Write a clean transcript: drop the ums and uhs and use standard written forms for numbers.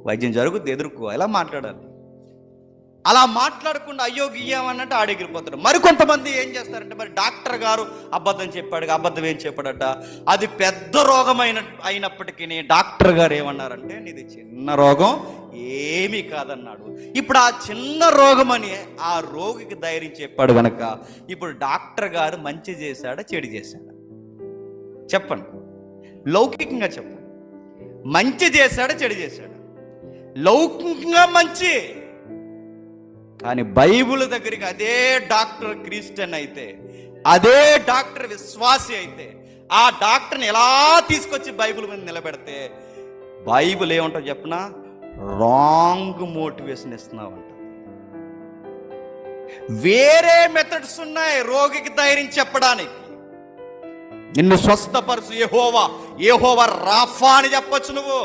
వైద్యం జరుగుద్ది, ఎదుర్కో, ఎలా మాట్లాడాలి. అలా మాట్లాడకుండా అయ్యో గియ్యామన్నట్టు ఆడెగిరిపోతాడు. మరికొంతమంది ఏం చేస్తారంటే, మరి డాక్టర్ గారు అబద్ధం చెప్పాడు, అబద్ధం ఏం చెప్పాడట, అది పెద్ద రోగం అయినప్పటికీ డాక్టర్ గారు ఏమన్నారంటే, నీది చిన్న రోగం, ఏమీ కాదన్నాడు. ఇప్పుడు ఆ చిన్న రోగం అని ఆ రోగికి ధైర్యం చెప్పాడు కనుక ఇప్పుడు డాక్టర్ గారు మంచి చేశాడా చెడు చేశాడా చెప్పండి, లౌకికంగా చెప్పండి. మంచి చేశాడా చెడు చేశాడా? లౌకికంగా మంచి. కానీ బైబిల్ దగ్గరికి అదే డాక్టర్ క్రిస్టియన్ అయితే, అదే డాక్టర్ విశ్వాసి అయితే, ఆ డాక్టర్ని ఎలా తీసుకొచ్చి బైబిల్ మీద నిలబెడితే బైబిల్ ఏమంటావు చెప్పనా, రాంగ్ మోటివేషన్ ఇస్తున్నావంట. వేరే మెథడ్స్ ఉన్నాయి రోగికి ధైర్యం చెప్పడానికి. నిన్ను స్వస్థపరుచు యెహోవా, యెహోవా రాఫా అని చెప్పొచ్చు నువ్వు.